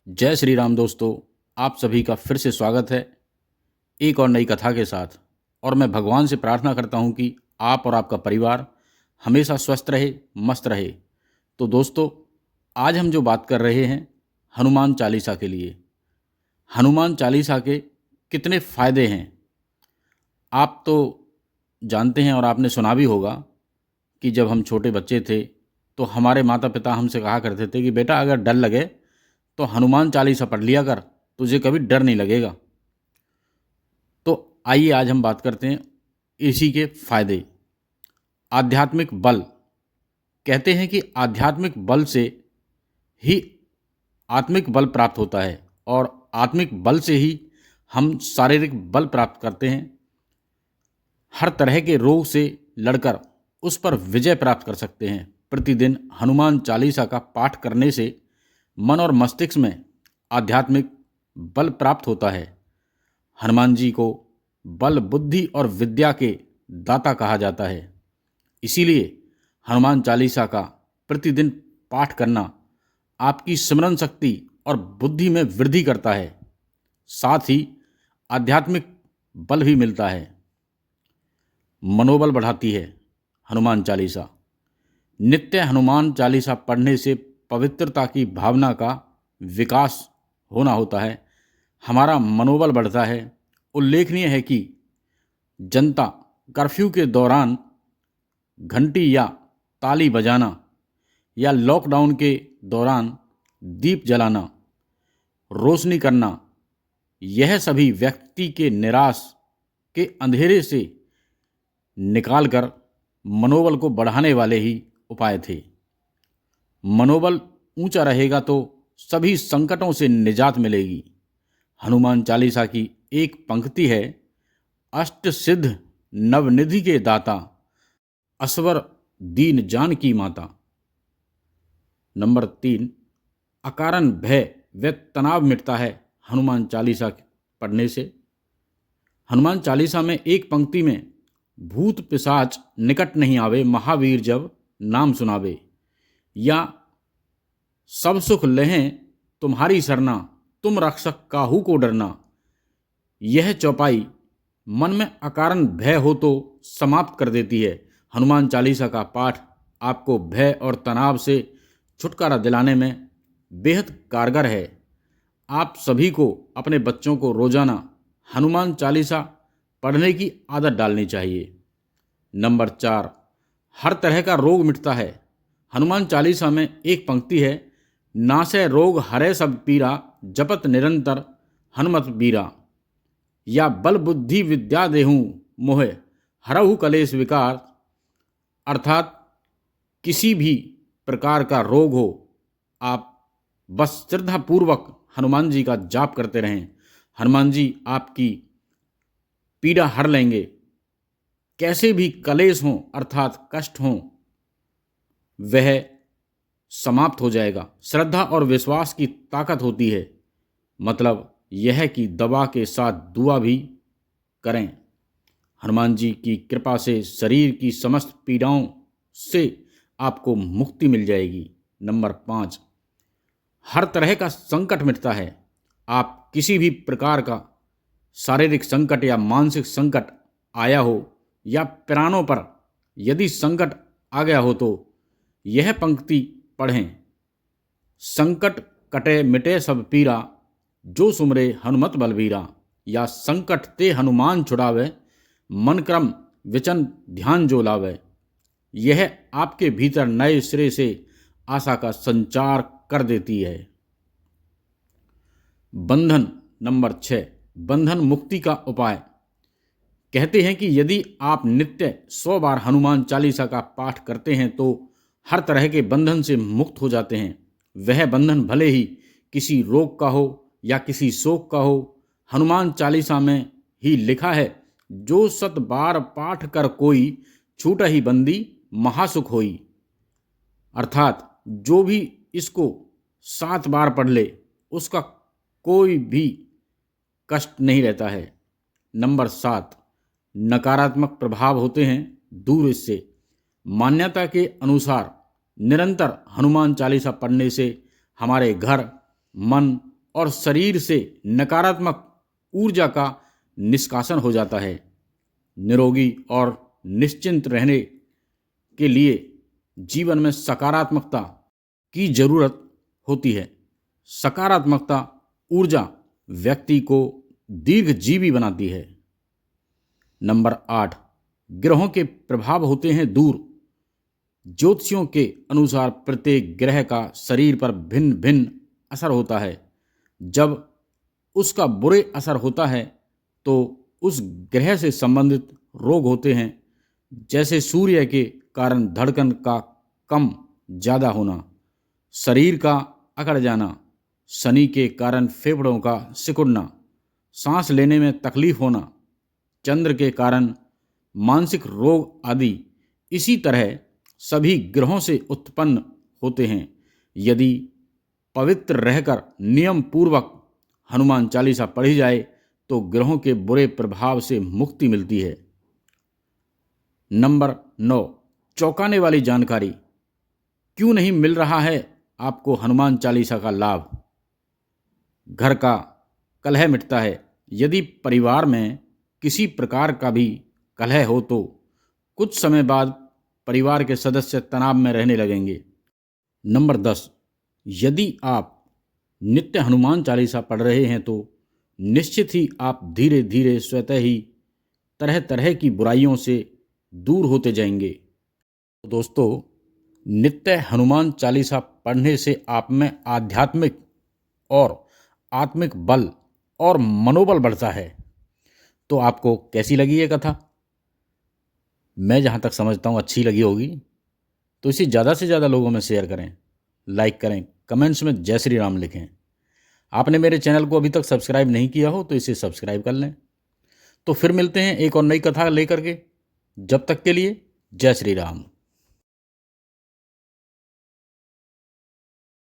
जय श्री राम दोस्तों, आप सभी का फिर से स्वागत है एक और नई कथा के साथ। और मैं भगवान से प्रार्थना करता हूं कि आप और आपका परिवार हमेशा स्वस्थ रहे, मस्त रहे। तो दोस्तों, आज हम जो बात कर रहे हैं हनुमान चालीसा के लिए। हनुमान चालीसा के कितने फ़ायदे हैं आप तो जानते हैं, और आपने सुना भी होगा कि जब हम छोटे बच्चे थे तो हमारे माता पिता हमसे कहा करते थे कि बेटा, अगर डर लगे तो हनुमान चालीसा पढ़ लिया कर, तुझे कभी डर नहीं लगेगा। तो आइए आज हम बात करते हैं इसी के फायदे। आध्यात्मिक बल। कहते हैं कि आध्यात्मिक बल से ही आत्मिक बल प्राप्त होता है, और आत्मिक बल से ही हम शारीरिक बल प्राप्त करते हैं। हर तरह के रोग से लड़कर उस पर विजय प्राप्त कर सकते हैं। प्रतिदिन हनुमान चालीसा का पाठ करने से मन और मस्तिष्क में आध्यात्मिक बल प्राप्त होता है। हनुमान जी को बल, बुद्धि और विद्या के दाता कहा जाता है। इसीलिए हनुमान चालीसा का प्रतिदिन पाठ करना आपकी स्मरण शक्ति और बुद्धि में वृद्धि करता है, साथ ही आध्यात्मिक बल भी मिलता है। मनोबल बढ़ाती है हनुमान चालीसा। नित्य हनुमान चालीसा पढ़ने से पवित्रता की भावना का विकास होना होता है, हमारा मनोबल बढ़ता है। उल्लेखनीय है कि जनता कर्फ्यू के दौरान घंटी या ताली बजाना या लॉकडाउन के दौरान दीप जलाना, रोशनी करना, यह सभी व्यक्ति के निराश के अंधेरे से निकालकर मनोबल को बढ़ाने वाले ही उपाय थे। मनोबल ऊंचा रहेगा तो सभी संकटों से निजात मिलेगी। हनुमान चालीसा की एक पंक्ति है, अष्ट सिद्ध नवनिधि के दाता, असवर दीन जान की माता। नंबर 3, अकारण भय व तनाव मिटता है हनुमान चालीसा पढ़ने से। हनुमान चालीसा में एक पंक्ति में, भूत पिशाच निकट नहीं आवे, महावीर जब नाम सुनावे, या सब सुख लेहें तुम्हारी सरना, तुम रक्षक काहू को डरना। यह चौपाई मन में अकारण भय हो तो समाप्त कर देती है। हनुमान चालीसा का पाठ आपको भय और तनाव से छुटकारा दिलाने में बेहद कारगर है। आप सभी को अपने बच्चों को रोजाना हनुमान चालीसा पढ़ने की आदत डालनी चाहिए। नंबर 4, हर तरह का रोग मिटता है। हनुमान चालीसा में एक पंक्ति है, नासै रोग हरै सब पीरा, जपत निरंतर हनुमत बीरा, या बल बुद्धि विद्या देहूँ मोहे, हरहु कलेश विकार। अर्थात किसी भी प्रकार का रोग हो, आप बस श्रद्धापूर्वक हनुमान जी का जाप करते रहें। हनुमान जी आपकी पीड़ा हर लेंगे। कैसे भी कलेश हों अर्थात कष्ट हों, वह समाप्त हो जाएगा। श्रद्धा और विश्वास की ताकत होती है, मतलब यह कि दवा के साथ दुआ भी करें। हनुमान जी की कृपा से शरीर की समस्त पीड़ाओं से आपको मुक्ति मिल जाएगी। नंबर 5, हर तरह का संकट मिटता है। आप किसी भी प्रकार का शारीरिक संकट या मानसिक संकट आया हो, या प्राणों पर यदि संकट आ गया हो, तो यह पंक्ति पढ़ें, संकट कटे मिटे सब पीरा, जो सुमरे हनुमत बलबीरा, या संकट ते हनुमान छुड़ावे, मन क्रम विचन ध्यान जो लावे। यह आपके भीतर नए सिरे से आशा का संचार कर देती है। बंधन। नंबर 6, बंधन मुक्ति का उपाय। कहते हैं कि यदि आप नित्य 100 बार हनुमान चालीसा का पाठ करते हैं तो हर तरह के बंधन से मुक्त हो जाते हैं। वह बंधन भले ही किसी रोग का हो या किसी शोक का हो। हनुमान चालीसा में ही लिखा है, जो 7 बार पाठ कर कोई, छूट ही बंदी महासुख होई। अर्थात जो भी इसको 7 बार पढ़ ले, उसका कोई भी कष्ट नहीं रहता है। नंबर 7, नकारात्मक प्रभाव होते हैं, दूर इससे। मान्यता के अनुसार निरंतर हनुमान चालीसा पढ़ने से हमारे घर, मन और शरीर से नकारात्मक ऊर्जा का निष्कासन हो जाता है। निरोगी और निश्चिंत रहने के लिए जीवन में सकारात्मकता की जरूरत होती है। सकारात्मकता ऊर्जा व्यक्ति को दीर्घजीवी बनाती है। नंबर 8, ग्रहों के प्रभाव होते हैं दूर। ज्योतिषियों के अनुसार प्रत्येक ग्रह का शरीर पर भिन्न भिन्न असर होता है। जब उसका बुरे असर होता है तो उस ग्रह से संबंधित रोग होते हैं, जैसे सूर्य के कारण धड़कन का कम ज़्यादा होना, शरीर का अकड़ जाना, शनि के कारण फेफड़ों का सिकुड़ना, सांस लेने में तकलीफ होना, चंद्र के कारण मानसिक रोग आदि इसी तरह सभी ग्रहों से उत्पन्न होते हैं। यदि पवित्र रहकर नियम पूर्वक हनुमान चालीसा पढ़ी जाए तो ग्रहों के बुरे प्रभाव से मुक्ति मिलती है। नंबर 9, चौंकाने वाली जानकारी। क्यों नहीं मिल रहा है आपको हनुमान चालीसा का लाभ? घर का कलह मिटता है। यदि परिवार में किसी प्रकार का भी कलह हो तो कुछ समय बाद परिवार के सदस्य तनाव में रहने लगेंगे। नंबर 10, यदि आप नित्य हनुमान चालीसा पढ़ रहे हैं तो निश्चित ही आप धीरे धीरे स्वतः ही तरह तरह की बुराइयों से दूर होते जाएंगे। तो दोस्तों, नित्य हनुमान चालीसा पढ़ने से आप में आध्यात्मिक और आत्मिक बल और मनोबल बढ़ता है। तो आपको कैसी लगी ये कथा? मैं जहाँ तक समझता हूँ अच्छी लगी होगी, तो इसे ज़्यादा से ज़्यादा लोगों में शेयर करें, लाइक करें, कमेंट्स में जय श्री राम लिखें। आपने मेरे चैनल को अभी तक सब्सक्राइब नहीं किया हो तो इसे सब्सक्राइब कर लें। तो फिर मिलते हैं एक और नई कथा लेकर के। जब तक के लिए जय श्री राम।